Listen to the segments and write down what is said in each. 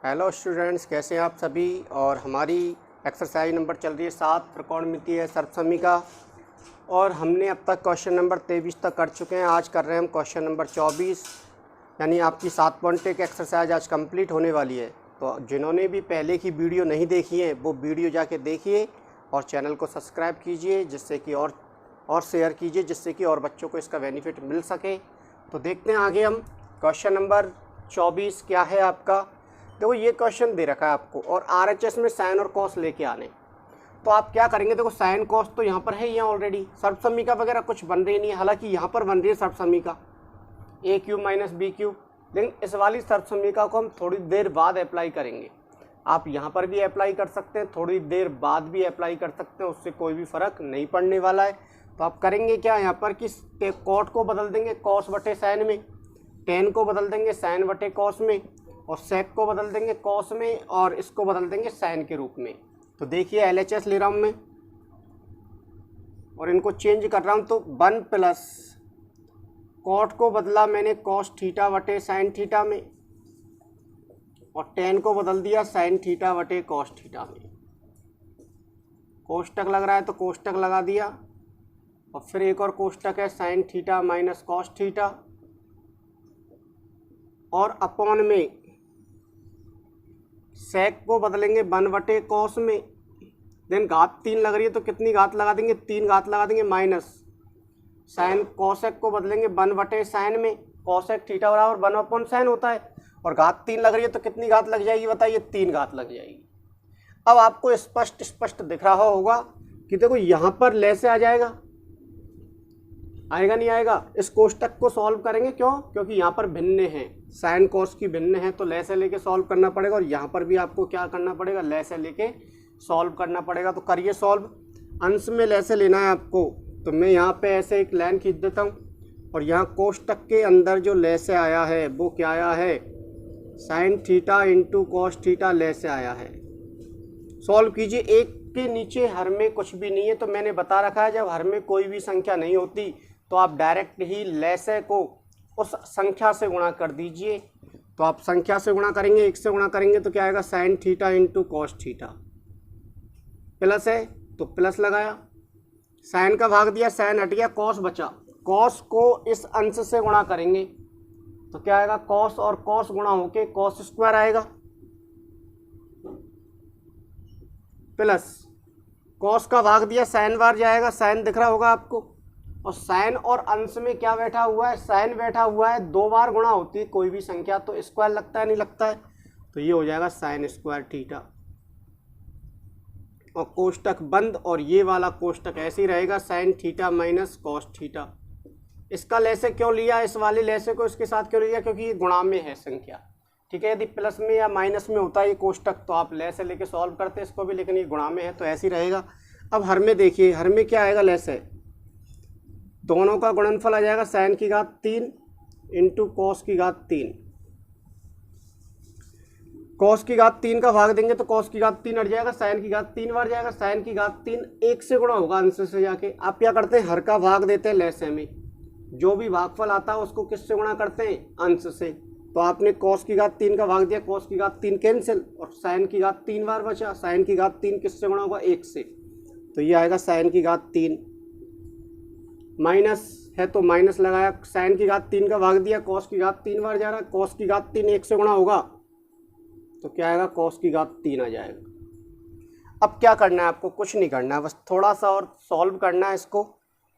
Hello students, कैसे हैं आप सभी। और हमारी एक्सरसाइज नंबर चल रही है 7, त्रिकोणमिति है सर्वसम्मिका। और हमने अब तक क्वेश्चन नंबर 23 तक कर चुके हैं। आज कर रहे हैं हम क्वेश्चन नंबर 24, यानी आपकी 7.1 एक्सरसाइज आज कंप्लीट होने वाली है। तो जिन्होंने भी पहले की वीडियो नहीं देखी है वो वीडियो जाके देखिए और चैनल को सब्सक्राइब कीजिए, जिससे कि और शेयर कीजिए, जिससे कि और बच्चों को इसका बेनिफिट मिल सके। तो देखते हैं आगे हम क्वेश्चन नंबर 24 क्या है आपका। देखो ये क्वेश्चन दे रखा है आपको और आरएचएस में साइन और कॉस लेके आने। तो आप क्या करेंगे, देखो साइन कॉस तो यहाँ पर है, यहाँ ऑलरेडी सर्वसम्मिका वगैरह कुछ बन रही नहीं है। हालांकि यहाँ पर बन रही है सर्वसम्मिका ए क्यूब माइनस बी क्यूब, लेकिन इस वाली सर्वसम्मिका को हम थोड़ी देर बाद अप्लाई करेंगे। आप यहाँ पर भी अप्लाई कर सकते हैं, थोड़ी देर बाद भी अप्लाई कर सकते हैं, उससे कोई भी फ़र्क नहीं पड़ने वाला है। तो आप करेंगे क्या यहाँ पर कि कॉट को बदल देंगे कॉस बटे साइन में, टेन को बदल देंगे साइन बटे कॉस में, और सेक को बदल देंगे कॉस में, और इसको बदल देंगे साइन के रूप में। तो देखिए एलएचएस ले रहा हूँ मैं और इनको चेंज कर रहा हूँ। तो 1 प्लस कॉट को बदला मैंने कॉस थीटा बटे साइन थीटा में, और टेन को बदल दिया साइन थीटा बटे कॉस थीटा में। कोष्टक लग रहा है तो कोष्टक लगा दिया, और फिर एक और कोष्टक है sine theta minus cos theta, और अपॉन में सेक को बदलेंगे 1 बटे कॉस में। देन घात 3 लग रही है तो कितनी घात लगा देंगे, 3 घात लगा देंगे, माइनस साइन कॉसेक को बदलेंगे 1 बटे साइन में। कॉसेक थीटा बराबर 1 अपॉन साइन होता है, और घात 3 लग रही है तो कितनी घात लग जाएगी बताइए, 3 घात लग जाएगी। अब आपको स्पष्ट दिख रहा होगा कि देखो यहाँ पर ले से आ जाएगा, आएगा नहीं आएगा। इस कोष्टक को सॉल्व करेंगे, क्यों? क्योंकि यहाँ पर भिन्न है, साइन कॉस की भिन्न है, तो ले से लेके सॉल्व करना पड़ेगा। और यहाँ पर भी आपको क्या करना पड़ेगा, ले से लेके सॉल्व करना पड़ेगा। तो करिए सॉल्व। अंश में ले से लेना है आपको, तो मैं यहाँ पे ऐसे एक लाइन खींच देता हूँ, और यहाँ कोष्टक के अंदर जो ले से आया है वो क्या आया है, sine theta into cos theta ले से आया है। सॉल्व कीजिए। एक के नीचे हर में कुछ भी नहीं है, तो मैंने बता रखा है जब हर में कोई भी संख्या नहीं होती तो आप डायरेक्ट ही लेसे को उस संख्या से गुणा कर दीजिए। तो आप संख्या से गुणा करेंगे, 1 से गुणा करेंगे तो क्या आएगा, sine theta into cos theta. Plus है तो प्लस लगाया, साइन का भाग दिया, साइन हट गया, कॉस बचा। कॉस को इस अंश से गुणा करेंगे तो क्या आएगा, कॉस और कॉस गुणा होके कॉस स्क्वायर आएगा, प्लस कॉस का भाग दिया, साइन बार जाएगा, साइन दिख रहा होगा आपको। और साइन और अंश में क्या बैठा हुआ है, साइन बैठा हुआ है। 2 बार गुणा होती है कोई भी संख्या तो स्क्वायर लगता है, नहीं लगता है। तो ये हो जाएगा साइन स्क्वायर थीटा, और कोष्टक बंद। और ये वाला कोष्टक ऐसे ही रहेगा, sine theta minus cos theta. इसका लेसे क्यों लिया, इस वाले लेसे को इसके साथ क्यों लिया, क्योंकि ये गुणा में है संख्या। ठीक है, यदि प्लस में या माइनस में होता है ये कोष्टक तो आप लेसे लेके सॉल्व करते इसको भी, लेकिन ये गुणा में है तो ऐसे ही रहेगा। अब हर में देखिए, हर में क्या आएगा, लेसे दोनों का गुणनफल आ जाएगा, साइन की घात 3 इंटू कॉस की घात 3। कॉस की घात 3 का भाग देंगे तो कॉस की घात 3 हट जाएगा, साइन की घात 3 बार जाएगा, साइन की घात 3 1 से गुणा होगा अंश से जाके। आप क्या करते हैं, हर का भाग देते हैं लेसे में, जो भी भागफल आता है उसको किससे गुणा करते हैं, अंश से। तो आपने कॉस की घात 3 का भाग दिया, कॉस की घात 3 कैंसिल, और साइन की घात 3 बार बचा, साइन की घात 3 किससे गुणा होगा, 1 से। तो ये आएगा साइन की घात 3, माइनस है तो माइनस लगाया, साइन की घात 3 का भाग दिया, कॉस की घात 3 बार जा रहा है, कॉस की घात 3 1 से गुणा होगा तो क्या आएगा, कॉस की घात 3 आ जाएगा। अब क्या करना है आपको, कुछ नहीं करना है, बस थोड़ा सा और सॉल्व करना है इसको।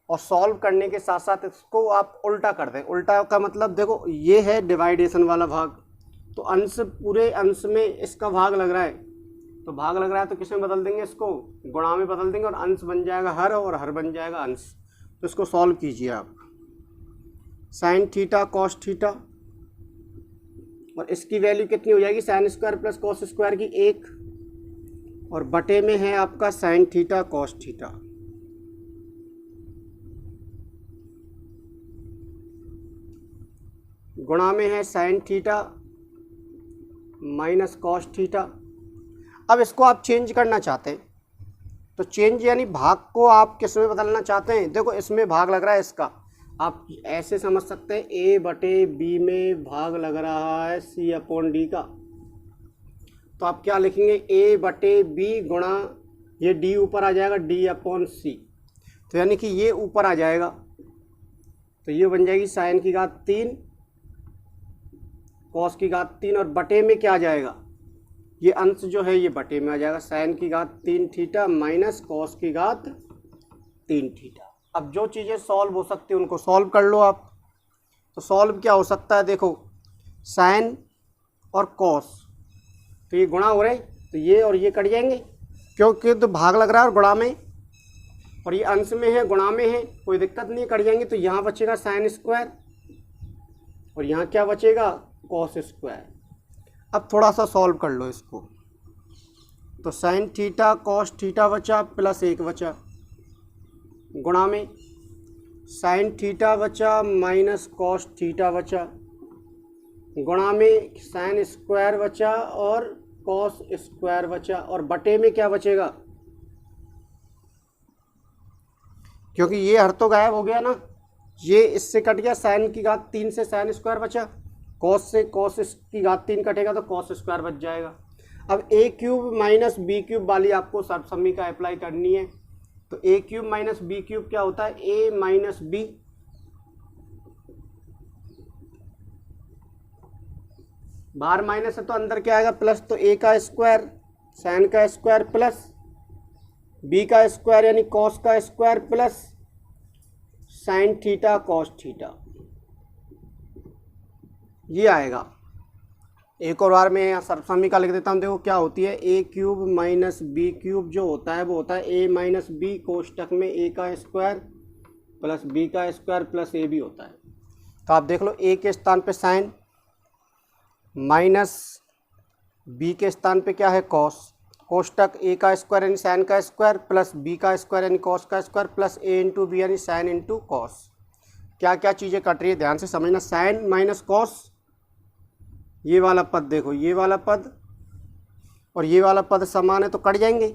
और सॉल्व करने के साथ साथ इसको आप उल्टा कर दें। उल्टा का मतलब देखो ये है डिवाइडेशन वाला भाग, तो अंश, पूरे अंश में इसका भाग लग रहा है, तो भाग लग रहा है तो किस में बदल देंगे, इसको गुणा में बदल देंगे, और अंश बन जाएगा हर, और हर बन जाएगा अंश। तो इसको सॉल्व कीजिए आप। साइन थीटा कॉस थीटा, और इसकी वैल्यू कितनी हो जाएगी, sign square plus cos square की 1, और बटे में है आपका साइन थीटा कॉस थीटा। गुणा में है sine theta minus cos theta. अब इसको आप चेंज करना चाहते हैं तो चेंज यानी भाग को आप किस में बदलना चाहते हैं। देखो इसमें भाग लग रहा है इसका, आप ऐसे समझ सकते हैं, a बटे b में भाग लग रहा है c अपॉन d का। तो आप क्या लिखेंगे, ए बटे बी गुणा, ये डी ऊपर आ जाएगा, डी अपॉन सी, तो यानी कि ये ऊपर आ जाएगा, तो ये बन जाएगी साइन की घात 3 कॉस की घात 3, और बटे में क्या आ जाएगा, ये अंश जो है ये बटे में आ जाएगा, साइन की घात 3 थीटा माइनस कॉस की घात 3 थीटा। अब जो चीज़ें सॉल्व हो सकती है उनको सॉल्व कर लो आप। तो सॉल्व क्या हो सकता है, देखो साइन और कॉस, तो ये गुणा हो रहे, तो ये और ये कट जाएंगे क्योंकि तो भाग लग रहा है और गुणा में, और ये अंश में है गुणा में है, कोई दिक्कत नहीं, कट जाएंगे। तो यहाँ बचेगा साइन स्क्वायर और यहाँ क्या बचेगा, कॉस स्क्वायर। अब थोड़ा सा सॉल्व कर लो इसको, तो साइन थीटा कॉस थीटा बचा प्लस 1 बचा, गुणा में साइन थीटा बचा माइनस कॉस थीटा बचा, गुणा में साइन स्क्वायर बचा और कॉस स्क्वायर बचा, और बटे में क्या बचेगा, क्योंकि ये हर तो गायब हो गया ना, ये इससे कट गया, साइन की घात 3 से साइन स्क्वायर बचा, कॉस से कॉस की घात 3 कटेगा तो कॉस स्क्वायर बच जाएगा। अब ए क्यूब माइनस बी क्यूब वाली आपको सर्वसम्मी का अप्लाई करनी है, तो ए क्यूब माइनस बी क्यूब क्या होता है, ए माइनस बी, बाहर माइनस है तो अंदर क्या आएगा प्लस, तो ए का स्क्वायर साइन का स्क्वायर प्लस बी का स्क्वायर यानी कॉस का square plus sine theta cos theta, ये आएगा। एक और बार मैं यहाँ सर्वसम्मी का लिख देता हूँ, देखो क्या होती है, ए क्यूब माइनस बी क्यूब जो होता है वो होता है ए माइनस बी कोष्टक में ए का स्क्वायर प्लस बी का स्क्वायर प्लस ए बी होता है। तो आप देख लो, ए के स्थान पे साइन माइनस बी के स्थान पे क्या है कॉस, कोष्टक ए का स्क्वायर यानी साइन का स्क्वायर प्लस बी का स्क्वायर यानी कॉस का स्क्वायर प्लस ए इंटू बी यानी साइन इंटू कॉस। क्या क्या चीज़ें कट रही है ध्यान से समझना, साइन माइनस कॉस, ये वाला पद देखो, ये वाला पद और ये वाला पद समान है तो कट जाएंगे,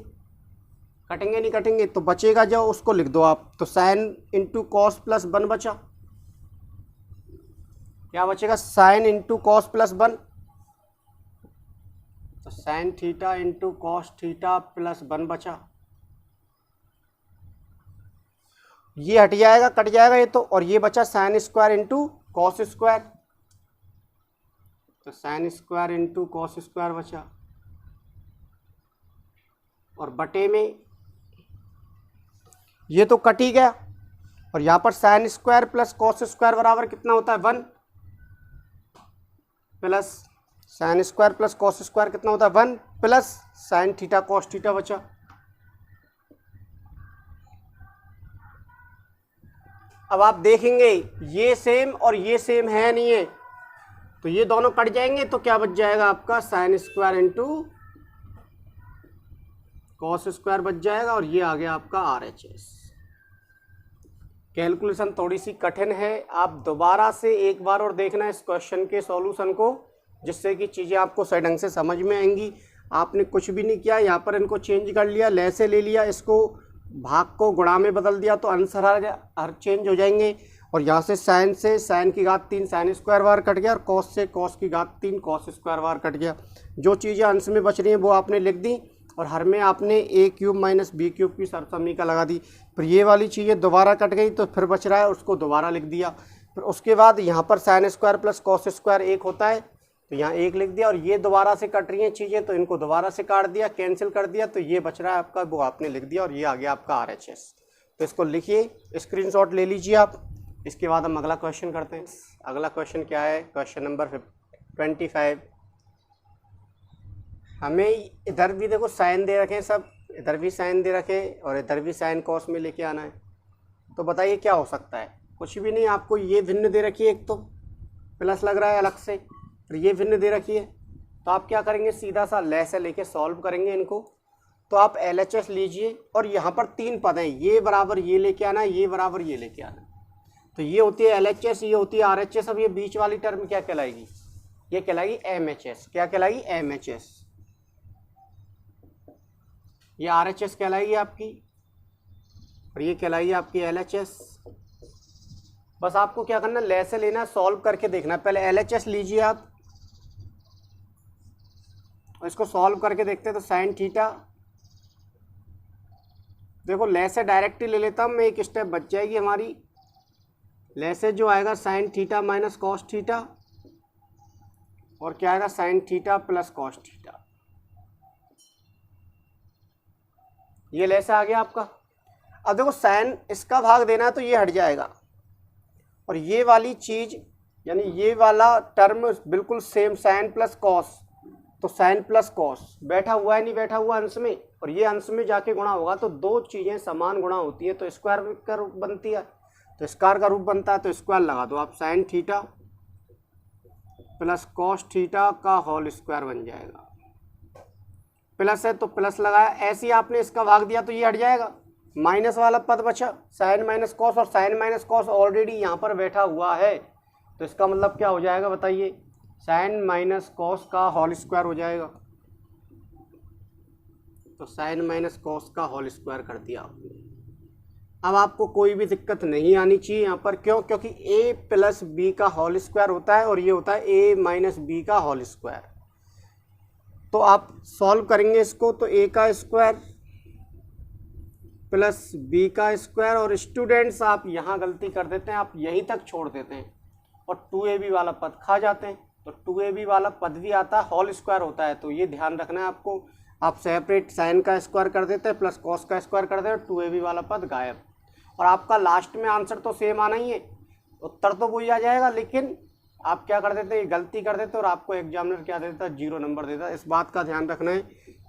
कटेंगे नहीं कटेंगे, तो बचेगा जो उसको लिख दो आप, तो साइन इंटू कॉस प्लस 1 बचा, क्या बचेगा, साइन इंटू कॉस प्लस 1, तो sine theta into cos theta plus 1 बचा, ये हट जाएगा कट जाएगा ये तो, और ये बचा sine square into cos square, तो sine square into cos square बचा, और बटे में ये तो कट ही गया, और यहाँ पर sign square plus cos square बराबर कितना होता है 1, plus sign square plus cos square कितना होता है 1 plus sine theta cos theta बचा। अब आप देखेंगे ये सेम और ये सेम है नहीं है, तो ये दोनों कट जाएंगे, तो क्या बच जाएगा आपका sign square into cos square बच जाएगा, और ये आ गया आपका RHS। कैलकुलेशन थोड़ी सी कठिन है, आप दोबारा से एक बार और देखना इस क्वेश्चन के सॉल्यूशन को, जिससे कि चीज़ें आपको सही ढंग से समझ में आएंगी। आपने कुछ भी नहीं किया, यहाँ पर इनको चेंज कर लिया, ले से ले लिया, इसको भाग को गुणा में बदल दिया तो आंसर हर चेंज हो जाएंगे, और यहाँ से साइन की घात 3 साइन स्क्वायर बार कट गया, और कॉस से कॉस की घात 3 कॉस स्क्वायर बार कट गया। जो चीज़ें अंश में बच रही हैं वो आपने लिख दी, और हर में आपने ए क्यूब माइनस बी क्यूब की सर्वसम्मी का लगा दी। फिर ये वाली चीज़ें दोबारा कट गई तो फिर बच रहा है, उसको दोबारा लिख दिया। फिर उसके बाद यहाँ पर sign square plus cos square 1 होता है, तो यहाँ 1 लिख दिया, और ये दोबारा से कट रही हैं चीज़ें तो इनको दोबारा से काट दिया, कैंसिल कर दिया, तो ये बच रहा है आपका, वो आपने लिख दिया, और ये आ गया आपका RHS। तो इसको लिखिए, स्क्रीनशॉट ले लीजिए आप। इसके बाद हम अगला क्वेश्चन करते हैं। अगला क्वेश्चन क्या है, क्वेश्चन नंबर 25। हमें इधर भी देखो साइन दे रखे हैं सब, इधर भी साइन दे रखे और इधर भी साइन कॉस में लेके आना है, तो बताइए क्या हो सकता है। कुछ भी नहीं, आपको ये भिन्न दे रखी है, एक तो प्लस लग रहा है अलग से, फिर ये भिन्न दे रखी है, तो आप क्या करेंगे, सीधा सा ले से लेके सॉल्व करेंगे इनको। तो आप LHS लीजिए, और यहाँ पर 3 पद हैं, ये बराबर ये लेके आना, ये बराबर ये लेके आना, तो ये होती है LHS, ये होती है RHS। अब ये बीच वाली टर्म क्या कहलाएगी, ये कहलाएगी MHS। क्या कहलाएगी, MHS। ये RHS कहलाएगी आपकी, और ये कहलाएगी आपकी LHS। बस आपको क्या करना, ले से लेना, सॉल्व करके देखना। पहले LHS लीजिए आप, और इसको सॉल्व करके देखते हैं तो साइन थीटा, देखो ले से डायरेक्ट ही ले लेता हूँ मैं, एक स्टेप बच जाएगी हमारी। ले से जो आएगा sine theta minus cos theta, और क्या आएगा sine theta plus cos theta. ये ले से आ गया आपका। अब देखो साइन इसका भाग देना है तो ये हट जाएगा, और ये वाली चीज़ यानी ये वाला टर्म बिल्कुल सेम, साइन प्लस कॉस, तो साइन प्लस कॉस बैठा हुआ है नहीं बैठा हुआ अंश में, और ये अंश में जाके गुणा होगा, तो दो चीज़ें समान गुणा होती है तो स्क्वायर का रूप बनती है, तो स्क्वायर का रूप बनता है तो स्क्वायर लगा दो आप, sine theta plus cos theta का होल स्क्वायर बन जाएगा। प्लस है तो प्लस लगाया, ऐसे ही आपने इसका भाग दिया तो ये हट जाएगा, माइनस वाला पद बचा साइन माइनस कॉस, और साइन माइनस कॉस ऑलरेडी यहाँ पर बैठा हुआ है, तो इसका मतलब क्या हो जाएगा बताइए, साइन माइनस कॉस का होल स्क्वायर हो जाएगा। तो साइन माइनस कॉस का होल स्क्वायर कर दिया आपने। अब आपको कोई भी दिक्कत नहीं आनी चाहिए यहाँ पर, क्यों? क्योंकि a प्लस बी का होल स्क्वायर होता है और ये होता है a माइनस बी का होल स्क्वायर। तो आप सॉल्व करेंगे इसको तो a का स्क्वायर प्लस b का स्क्वायर, और स्टूडेंट्स आप यहाँ गलती कर देते हैं, आप यहीं तक छोड़ देते हैं और 2ab वाला पद खा जाते हैं, तो 2ab वाला पद भी आता है, होल स्क्वायर होता है, तो ये ध्यान रखना है आपको। आप सेपरेट साइन का स्क्वायर कर देते हैं प्लस कॉस का स्क्वायर कर देते हैं, 2ab वाला पद गायब, और आपका लास्ट में आंसर तो सेम आना ही है, उत्तर तो वही आ जाएगा, लेकिन आप क्या कर देते हैं, गलती कर देते हैं और आपको एग्जामिनर क्या देता है, 0 नंबर देता है। इस बात का ध्यान रखना है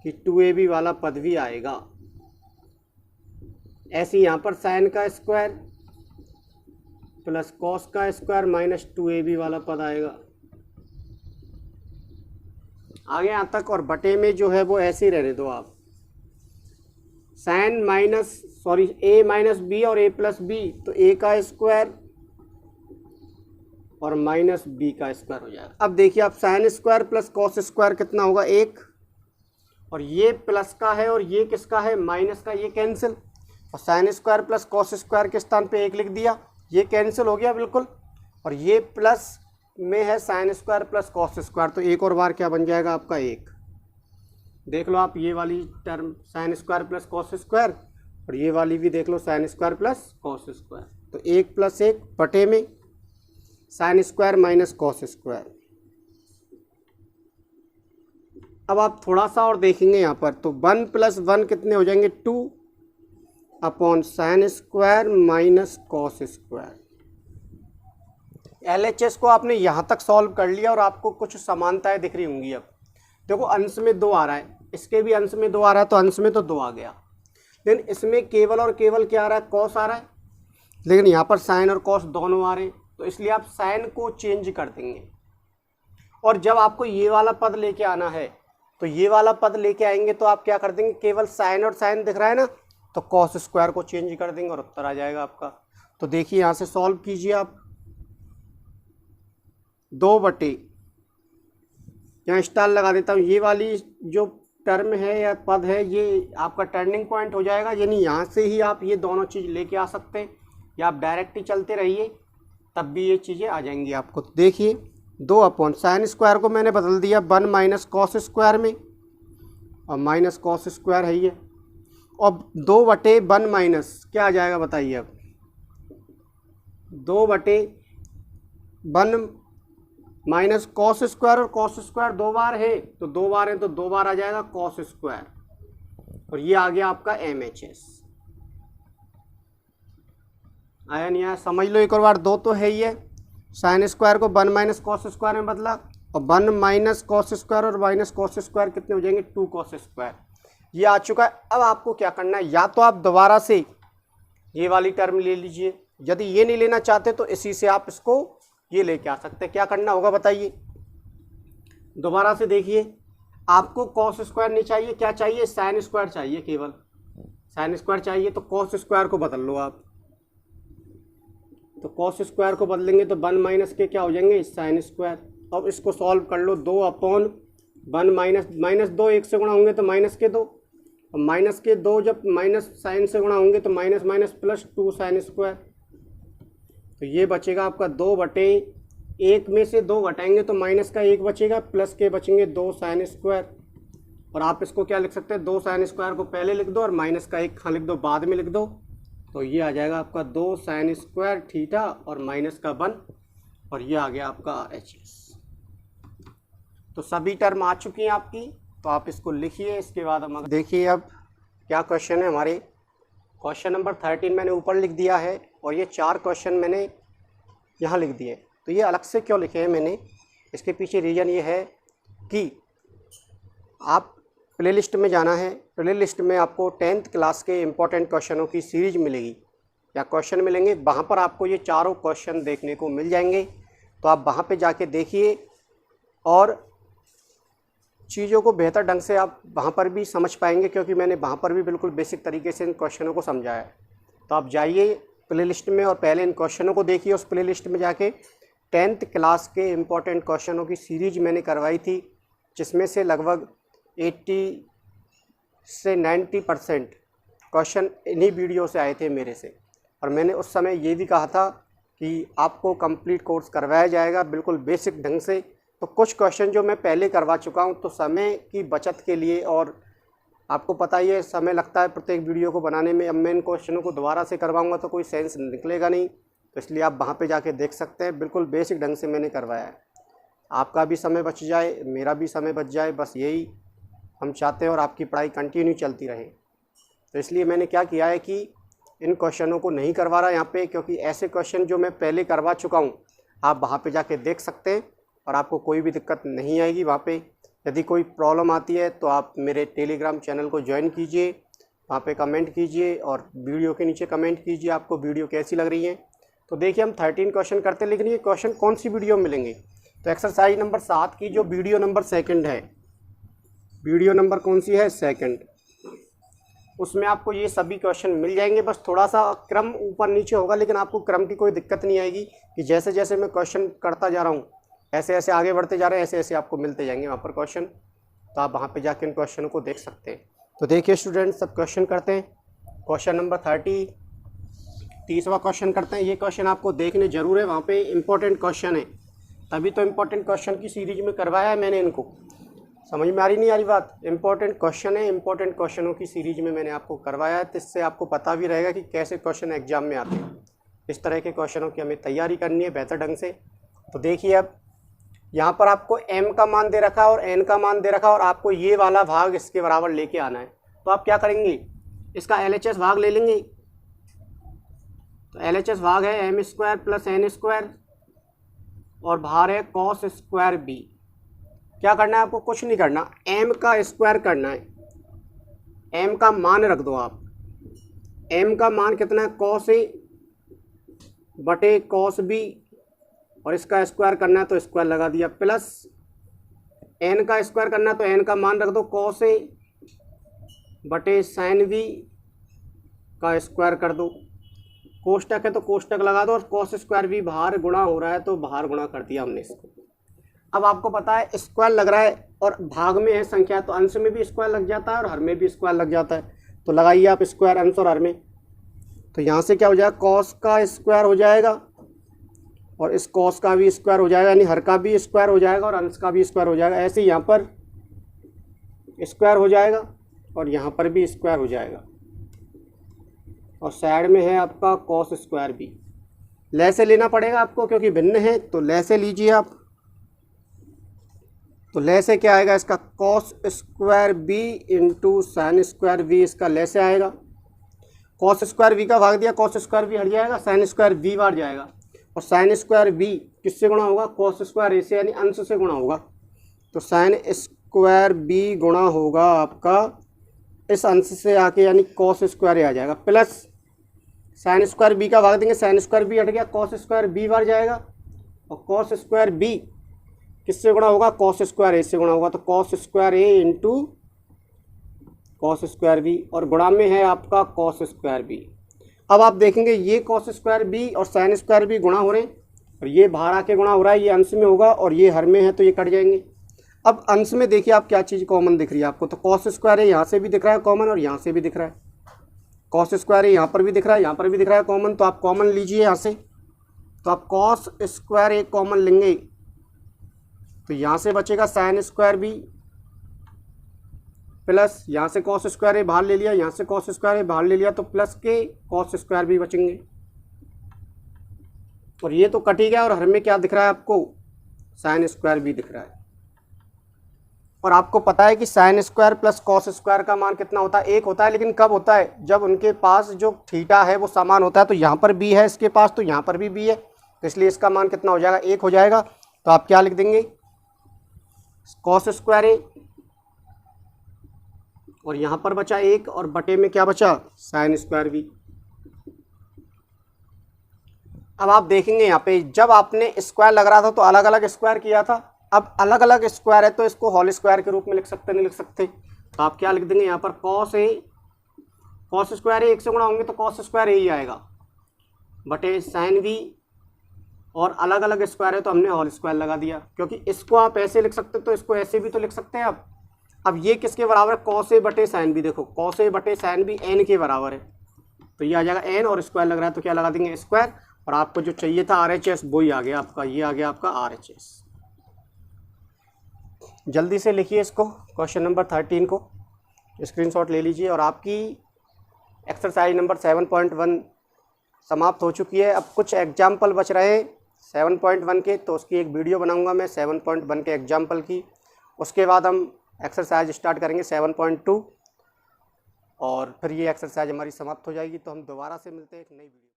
कि 2ab वाला पद भी आएगा। ऐसे यहाँ पर साइन का स्क्वायर प्लस कॉस का स्क्वायर माइनस 2ab वाला पद आएगा, आगे यहाँ तक, और बटे में जो है वो ऐसे ही रहने दो आप, sine minus a minus B और a प्लस बी, तो a का स्क्वायर और माइनस b का स्क्वायर हो जाएगा। अब देखिए आप sine square plus cos square कितना होगा 1, और ये प्लस का है और ये किसका है माइनस का, ये कैंसिल, और sign square plus cos square के स्थान पे 1 लिख दिया, ये कैंसिल हो गया बिल्कुल, और ये प्लस में है sign square plus cos square, तो एक और बार क्या बन जाएगा आपका 1। देख लो आप ये वाली term sine square plus cos square, और ये वाली भी देख लो sine square plus cos square, तो 1 + 1 बटे में sine square minus cos square. अब आप थोड़ा सा और देखेंगे यहाँ पर, तो 1 + 1 कितने हो जाएंगे 2 upon sine square minus cos square. LHS को आपने यहाँ तक सॉल्व कर लिया और आपको कुछ समानताएं दिख रही होंगी। अब देखो अंश में 2 आ रहा है, इसके भी अंश में 2 आ रहा है, तो अंश में तो 2 आ गया, लेकिन इसमें केवल और केवल क्या आ रहा है, कॉस आ रहा है, लेकिन यहाँ पर साइन और कॉस दोनों आ रहे हैं, तो इसलिए आप साइन को चेंज कर देंगे, और जब आपको ये वाला पद लेके आना है तो ये वाला पद लेके आएंगे तो आप क्या कर देंगे, केवल साइन और साइन दिख रहा है ना, तो कॉस स्क्वायर को चेंज कर देंगे और उत्तर आ जाएगा आपका। तो देखिए यहाँ से सॉल्व कीजिए आप, 2 बटे, यहाँ स्टार लगा देता हूँ, ये वाली जो टर्म है या पद है ये आपका टर्निंग पॉइंट हो जाएगा, यानी यहाँ से ही आप ये दोनों चीज़ लेके आ सकते हैं, या आप डायरेक्ट ही चलते रहिए तब भी ये चीज़ें आ जाएंगी आपको। तो देखिए 2 अपॉन साइन स्क्वायर को मैंने बदल दिया 1 माइनस कॉस स्क्वायर में, और माइनस कॉस स्क्वायर है ये, और 2 बटे 1 माइनस क्या आ जाएगा बताइए, अब 2 बटे 1 माइनस कॉस स्क्वायर, और कॉस स्क्वायर 2 बार है तो 2 बार है तो 2 बार आ जाएगा कॉस स्क्वायर, और ये आ गया आपका MHS। आया नहीं आया समझ लो एक और बार, 2 तो है ही है, साइन स्क्वायर को 1 माइनस कॉस स्क्वायर में बदला, और 1 माइनस कॉस स्क्वायर और माइनस कॉस स्क्वायर कितने हो जाएंगे 2 कॉस स्क्वायर, ये आ चुका है। अब आपको क्या करना है, या तो आप दोबारा से ये वाली टर्म ले लीजिए, यदि ये नहीं लेना चाहते तो इसी से आप इसको ये लेके आ सकते हैं। क्या करना होगा बताइए, दोबारा से देखिए, आपको कॉस स्क्वायर नहीं चाहिए, क्या चाहिए साइन स्क्वायर चाहिए, केवल साइन स्क्वायर चाहिए, तो कॉस स्क्वायर को बदल लो आप, तो कॉस स्क्वायर को बदलेंगे तो 1 माइनस के क्या हो जाएंगे साइन स्क्वायर। अब इसको सॉल्व कर लो, 2 अपॉन 1 माइनस 2 1 से गुणा होंगे तो माइनस के 2, और माइनस के 2 जब माइनस साइन से गुणा होंगे तो minus minus plus 2 sine square, तो ये बचेगा आपका 2 बटे 1 में से 2 घटाएंगे तो माइनस का 1 बचेगा, प्लस के बचेंगे 2 साइन स्क्वायर, और आप इसको क्या लिख सकते हैं, 2 साइन स्क्वायर को पहले लिख दो और माइनस का 1 लिख दो, बाद में लिख दो, तो ये आ जाएगा आपका 2 साइन स्क्वायर थीटा और माइनस का 1, और ये आ गया आपका RHS। तो सभी टर्म आ चुकी हैं आपकी, तो आप इसको लिखिए। इसके बाद हम देखिए अब क्या क्वेश्चन है हमारे। क्वेश्चन नंबर 13 मैंने ऊपर लिख दिया है और ये 4 क्वेश्चन मैंने यहाँ लिख दिए। तो ये अलग से क्यों लिखे हैं मैंने, इसके पीछे रीज़न ये है कि आप प्लेलिस्ट में जाना है। प्लेलिस्ट में आपको 10th क्लास के इम्पोर्टेंट क्वेश्चनों की सीरीज मिलेगी या क्वेश्चन मिलेंगे, वहाँ पर आपको ये चारों क्वेश्चन देखने को मिल जाएंगे। तो आप वहाँ पे जाके देखिए और चीज़ों को बेहतर ढंग से आप वहाँ पर भी समझ पाएंगे, क्योंकि मैंने वहाँ पर भी बिल्कुल बेसिक तरीके से इन क्वेश्चनों को समझाया है। तो आप जाइए प्लेलिस्ट में और पहले इन क्वेश्चनों को देखिए। उस प्लेलिस्ट में जाके 10th क्लास के इम्पोर्टेंट क्वेश्चनों की सीरीज मैंने करवाई थी, जिसमें से लगभग 80 से 90% क्वेश्चन इन्हीं वीडियो से आए थे मेरे से। और मैंने उस समय ये भी कहा था कि आपको कंप्लीट कोर्स करवाया जाएगा बिल्कुल बेसिक ढंग से। तो कुछ क्वेश्चन जो मैं पहले करवा चुका हूँ, तो समय की बचत के लिए, और आपको पता ही है समय लगता है प्रत्येक वीडियो को बनाने में, अब मैं इन क्वेश्चनों को दोबारा से करवाऊँगा तो कोई सेंस निकलेगा नहीं। तो इसलिए आप वहाँ पे जाके देख सकते हैं, बिल्कुल बेसिक ढंग से मैंने करवाया है। आपका भी समय बच जाए, मेरा भी समय बच जाए, बस यही हम चाहते हैं, और आपकी पढ़ाई कंटिन्यू चलती रहे। तो इसलिए मैंने क्या किया है कि इन क्वेश्चनों को नहीं करवा रहा यहाँ पे, क्योंकि ऐसे क्वेश्चन जो मैं पहले करवा चुका हूँ आप वहाँ पे जाके देख सकते हैं और आपको कोई भी दिक्कत नहीं आएगी वहाँ पे। यदि कोई प्रॉब्लम आती है तो आप मेरे टेलीग्राम चैनल को ज्वाइन कीजिए, वहाँ पे कमेंट कीजिए और वीडियो के नीचे कमेंट कीजिए आपको वीडियो कैसी लग रही है। तो देखिए हम 13 क्वेश्चन करते हैं, लेकिन ये क्वेश्चन कौन सी वीडियो में मिलेंगे। तो एक्सरसाइज नंबर 7 की जो वीडियो नंबर 2 है, वीडियो नंबर कौन सी है, 2, उसमें आपको ये सभी क्वेश्चन मिल जाएंगे। बस थोड़ा सा क्रम ऊपर नीचे होगा, लेकिन आपको क्रम की कोई दिक्कत नहीं आएगी कि जैसे जैसे मैं क्वेश्चन करता जा रहा हूँ ऐसे ऐसे आगे बढ़ते जा रहे हैं, ऐसे ऐसे आपको मिलते जाएंगे वहाँ पर क्वेश्चन। तो आप वहाँ पे जाके इन क्वेश्चनों को देख सकते हैं। तो देखिए स्टूडेंट, सब क्वेश्चन करते हैं। क्वेश्चन नंबर 30वां क्वेश्चन करते हैं। ये क्वेश्चन आपको देखने ज़रूर है, वहाँ पे इंपॉर्टेंट क्वेश्चन है, तभी तो इम्पोर्टेंट क्वेश्चन की सीरीज में करवाया है मैंने इनको। समझ में आ रही नहीं आ रही बात, इंपॉर्टेंट क्वेश्चन है, इंपॉर्टेंट क्वेश्चनों की सीरीज में मैंने आपको करवाया है। तो इससे आपको पता भी रहेगा कि कैसे क्वेश्चन एग्जाम में आते हैं। इस तरह के क्वेश्चनों की हमें तैयारी करनी है बेहतर ढंग से। तो देखिए अब यहाँ पर आपको m का मान दे रखा है और n का मान दे रखा है, और आपको ये वाला भाग इसके बराबर लेके आना है। तो आप क्या करेंगे, इसका LHS भाग ले लेंगे। तो LHS भाग है m² + n² और बाहर है cos स्क्वायर b। क्या करना है आपको, कुछ नहीं करना, m का स्क्वायर करना है। m का मान रख दो आप। m का मान कितना है, cos a बटे cos b, और इसका स्क्वायर करना है तो स्क्वायर लगा दिया, प्लस n का स्क्वायर करना है तो n का मान रख दो, cos a बटे sin b का स्क्वायर कर दो। कोष्टक है तो कोष्टक लगा दो, और cos स्क्वायर भी बाहर गुणा हो रहा है तो बाहर गुणा कर दिया हमने इसको। अब आपको पता है स्क्वायर लग रहा है और भाग में है संख्या, तो अंश में भी स्क्वायर लग जाता है और हर में भी स्क्वायर लग जाता है। तो लगाइए आप स्क्वायर अंश और हर में। तो यहाँ से क्या हो जाएगा, cos का स्क्वायर हो जाएगा और इस cos का भी स्क्वायर हो जाएगा, यानी हर का भी स्क्वायर हो जाएगा और अंश का भी स्क्वायर हो जाएगा। ऐसे यहाँ पर स्क्वायर हो जाएगा और यहाँ पर भी स्क्वायर हो जाएगा, और साइड में है आपका cos स्क्वायर भी। ले से लेना पड़ेगा आपको क्योंकि भिन्न है, तो ले से लीजिए आप। तो ले से क्या आएगा, इसका cos square b into sine square v, इसका ले से आएगा। cos स्क्वायर v का भाग दिया, cos स्क्वायर v हट जाएगा, साइन स्क्वायर v बाहर जाएगा, और साइन स्क्वायर v किससे गुणा होगा, cos स्क्वायर a से, यानी अंश से गुणा होगा। तो साइन स्क्वायर b गुणा होगा आपका इस अंश से आके, यानी cos स्क्वायर a आ जाएगा, प्लस साइन स्क्वायर b का भाग देंगे, साइन स्क्वायर b हट गया, cos स्क्वायर b बाहर जाएगा, और cos स्क्वायर b किससे गुणा होगा, cos स्क्वायर a से गुणा होगा। तो cos square a into cos square b, और गुणा में है आपका cos स्क्वायर b। अब आप देखेंगे ये cos स्क्वायर b और साइन स्क्वायर b गुणा हो रहे हैं, और ये बाहर आके गुणा हो रहा है, ये अंश में होगा और ये हर में है तो ये कट जाएंगे। अब अंश में देखिए आप क्या चीज़ कॉमन दिख रही है आपको, तो cos स्क्वायर a यहाँ से भी दिख रहा है कॉमन और यहाँ से भी दिख रहा है, cos स्क्वायर a यहाँ पर भी दिख रहा है, यहाँ पर भी दिख रहा है कॉमन। तो आप कॉमन लीजिए यहाँ से, तो आप cos स्क्वायर a कॉमन लेंगे तो यहाँ से बचेगा साइन स्क्वायर b, प्लस यहाँ से कॉस स्क्वायर ए बाहर ले लिया, यहाँ से कॉस स्क्वायर ए बाहर ले लिया, तो प्लस के कॉस स्क्वायर भी बचेंगे। और ये तो कट ही गया, और हर में क्या दिख रहा है आपको, साइन स्क्वायर भी दिख रहा है। और आपको पता है कि sign square plus cos square का मान कितना होता है, 1 होता है। लेकिन कब होता है, जब उनके पास जो थीटा है वो समान होता है। तो यहाँ पर बी है इसके पास, तो यहाँ पर भी बी है, तो इसलिए इसका मान कितना हो जाएगा, 1 हो जाएगा। तो आप क्या लिख देंगे, कॉस स्क्वायर ए, और यहाँ पर बचा 1, और बटे में क्या बचा, साइन स्क्वायर बी। अब आप देखेंगे यहाँ पे जब आपने स्क्वायर लग रहा था तो अलग अलग स्क्वायर किया था, अब अलग अलग स्क्वायर है तो इसको होल स्क्वायर के रूप में लिख सकते नहीं लिख सकते। तो आप क्या लिख देंगे यहाँ पर, कॉस ए, कॉस स्क्वायर ए 1 से गुणा होंगे तो कॉस स्क्वायर ए ही आएगा, बटे साइन बी, और अलग अलग स्क्वायर है तो हमने होल स्क्वायर लगा दिया। क्योंकि इसको आप ऐसे लिख सकते तो इसको ऐसे भी तो लिख सकते हैं आप। अब ये किसके बराबर है, कॉस ए बटे साइन बी। देखो कॉस ए बटे साइन बी एन के बराबर है, तो ये आ जाएगा एन, और स्क्वायर लग रहा है तो क्या लगा देंगे, स्क्वायर। और आपको जो चाहिए था RHS वो ही आ गया आपका, ये आ गया आपका RHS। जल्दी से लिखिए इसको, क्वेश्चन नंबर 13 को स्क्रीनशॉट ले लीजिए। और आपकी एक्सरसाइज नंबर 7.1 समाप्त हो चुकी है। अब कुछ एग्जाम्पल बच रहे हैं 7.1 के, तो उसकी एक वीडियो बनाऊंगा मैं 7.1 के एग्जाम्पल की। उसके बाद हम एक्सरसाइज स्टार्ट करेंगे 7.2, और फिर ये एक्सरसाइज हमारी समाप्त हो जाएगी। तो हम दोबारा से मिलते हैं एक नई वीडियो।